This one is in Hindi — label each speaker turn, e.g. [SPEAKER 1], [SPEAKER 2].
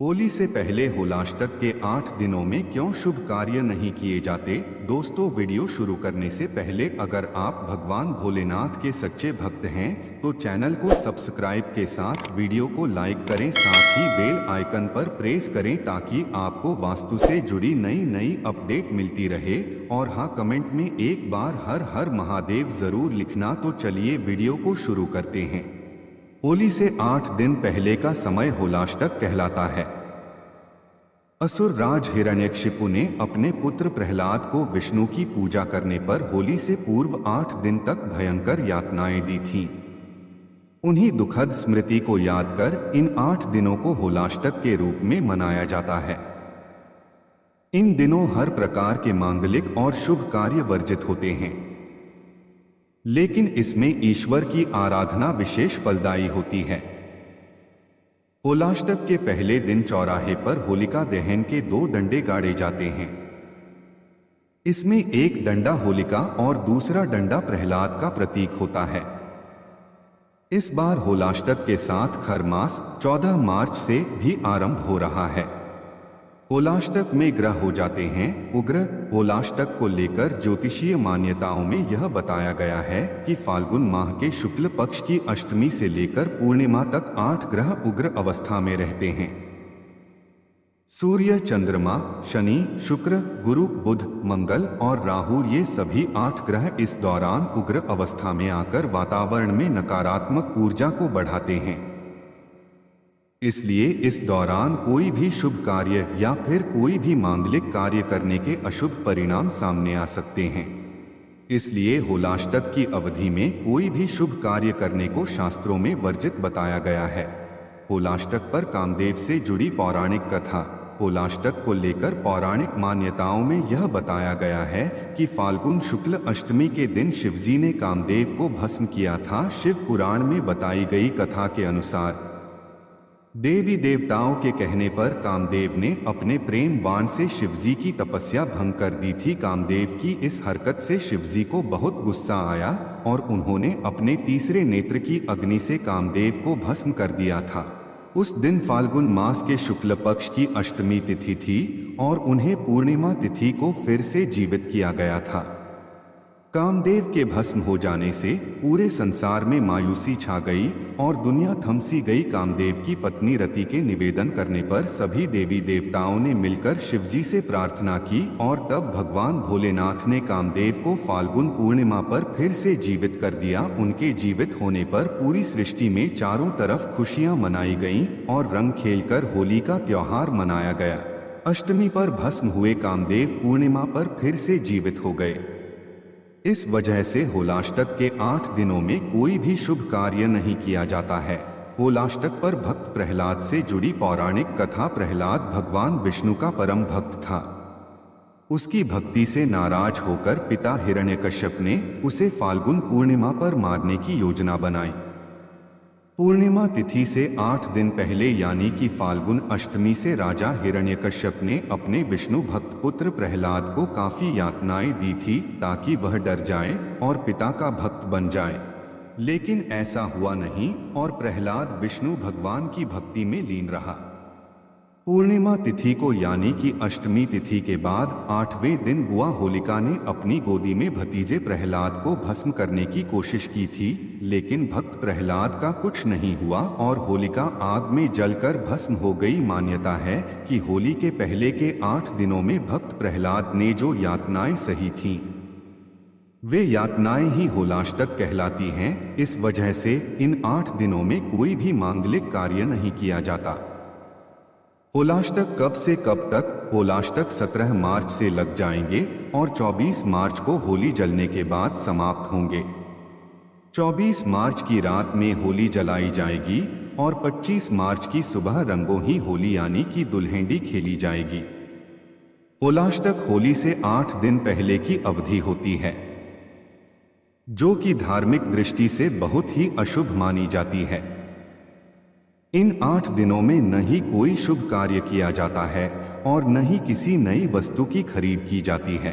[SPEAKER 1] होली से पहले होलाष्टक के 8 दिनों में क्यों शुभ कार्य नहीं किए जाते। दोस्तों, वीडियो शुरू करने से पहले अगर आप भगवान भोलेनाथ के सच्चे भक्त हैं तो चैनल को सब्सक्राइब के साथ वीडियो को लाइक करें, साथ ही बेल आइकन पर प्रेस करें ताकि आपको वास्तु से जुड़ी नई नई अपडेट मिलती रहे। और हाँ, कमेंट में एक बार हर हर महादेव जरूर लिखना। तो चलिए वीडियो को शुरू करते हैं। होली से 8 दिन पहले का समय होलाष्टक कहलाता है। असुर राज हिरण्यकशिपु ने अपने पुत्र प्रहलाद को विष्णु की पूजा करने पर होली से पूर्व 8 दिन तक भयंकर यातनाएं दी थीं। उन्हीं दुखद स्मृति को याद कर इन 8 दिनों को होलाष्टक के रूप में मनाया जाता है। इन दिनों हर प्रकार के मांगलिक और शुभ कार्य वर्जित होते हैं, लेकिन इसमें ईश्वर की आराधना विशेष फलदायी होती है। होलाष्टक के पहले दिन चौराहे पर होलिका दहन के 2 डंडे गाड़े जाते हैं। इसमें एक डंडा होलिका और दूसरा डंडा प्रहलाद का प्रतीक होता है। इस बार होलाष्टक के साथ खरमास 14 मार्च से भी आरंभ हो रहा है। होलाष्टक में ग्रह हो जाते हैं उग्र। होलाष्टक को लेकर ज्योतिषीय मान्यताओं में यह बताया गया है कि फाल्गुन माह के शुक्ल पक्ष की अष्टमी से लेकर पूर्णिमा तक 8 ग्रह उग्र अवस्था में रहते हैं। सूर्य, चंद्रमा, शनि, शुक्र, गुरु, बुध, मंगल और राहु, ये सभी 8 ग्रह इस दौरान उग्र अवस्था में आकर वातावरण में नकारात्मक ऊर्जा को बढ़ाते हैं। इसलिए इस दौरान कोई भी शुभ कार्य या फिर कोई भी मांगलिक कार्य करने के अशुभ परिणाम सामने आ सकते हैं। इसलिए होलाष्टक की अवधि में कोई भी शुभ कार्य करने को शास्त्रों में वर्जित बताया गया है। होलाष्टक पर कामदेव से जुड़ी पौराणिक कथा। होलाष्टक को लेकर पौराणिक मान्यताओं में यह बताया गया है कि फाल्गुन शुक्ल अष्टमी के दिन शिवजी ने कामदेव को भस्म किया था। शिव पुराण में बताई गई कथा के अनुसार देवी देवताओं के कहने पर कामदेव ने अपने प्रेम बाण से शिवजी की तपस्या भंग कर दी थी। कामदेव की इस हरकत से शिवजी को बहुत गुस्सा आया और उन्होंने अपने तीसरे नेत्र की अग्नि से कामदेव को भस्म कर दिया था। उस दिन फाल्गुन मास के शुक्ल पक्ष की अष्टमी तिथि थी और उन्हें पूर्णिमा तिथि को फिर से जीवित किया गया था। कामदेव के भस्म हो जाने से पूरे संसार में मायूसी छा गई और दुनिया थमसी गई। कामदेव की पत्नी रति के निवेदन करने पर सभी देवी देवताओं ने मिलकर शिवजी से प्रार्थना की और तब भगवान भोलेनाथ ने कामदेव को फाल्गुन पूर्णिमा पर फिर से जीवित कर दिया। उनके जीवित होने पर पूरी सृष्टि में चारों तरफ खुशियां मनाई गईं और रंग खेलकर होली का त्योहार मनाया गया। अष्टमी पर भस्म हुए कामदेव पूर्णिमा पर फिर से जीवित हो गए। इस वजह से होलाष्टक के 8 दिनों में कोई भी शुभ कार्य नहीं किया जाता है। होलाष्टक पर भक्त प्रहलाद से जुड़ी पौराणिक कथा। प्रहलाद भगवान विष्णु का परम भक्त था। उसकी भक्ति से नाराज होकर पिता हिरण्यकश्यप ने उसे फाल्गुन पूर्णिमा पर मारने की योजना बनाई। पूर्णिमा तिथि से 8 दिन पहले यानी कि फाल्गुन अष्टमी से राजा हिरण्यकश्यप ने अपने विष्णु भक्त पुत्र प्रहलाद को काफी यातनाएं दी थी ताकि वह डर जाए और पिता का भक्त बन जाए। लेकिन ऐसा हुआ नहीं और प्रहलाद विष्णु भगवान की भक्ति में लीन रहा। पूर्णिमा तिथि को यानी कि अष्टमी तिथि के बाद 8वें दिन बुआ होलिका ने अपनी गोदी में भतीजे प्रहलाद को भस्म करने की कोशिश की थी, लेकिन भक्त प्रहलाद का कुछ नहीं हुआ और होलिका आग में जलकर भस्म हो गई। मान्यता है कि होली के पहले के 8 दिनों में भक्त प्रहलाद ने जो यातनाएं सही थीं, वे यातनाएं ही होलाष्टक कहलाती हैं। इस वजह से इन 8 दिनों में कोई भी मांगलिक कार्य नहीं किया जाता। होलाष्टक कब से कब तक? होलाष्टक 17 मार्च से लग जाएंगे और 24 मार्च को होली जलने के बाद समाप्त होंगे। 24 मार्च की रात में होली जलाई जाएगी और 25 मार्च की सुबह रंगों ही होली यानी कि दुल्हेंडी खेली जाएगी। होलाष्टक होली से 8 दिन पहले की अवधि होती है, जो कि धार्मिक दृष्टि से बहुत ही अशुभ मानी जाती है। इन 8 दिनों में न ही कोई शुभ कार्य किया जाता है और न ही किसी नई वस्तु की खरीद की जाती है।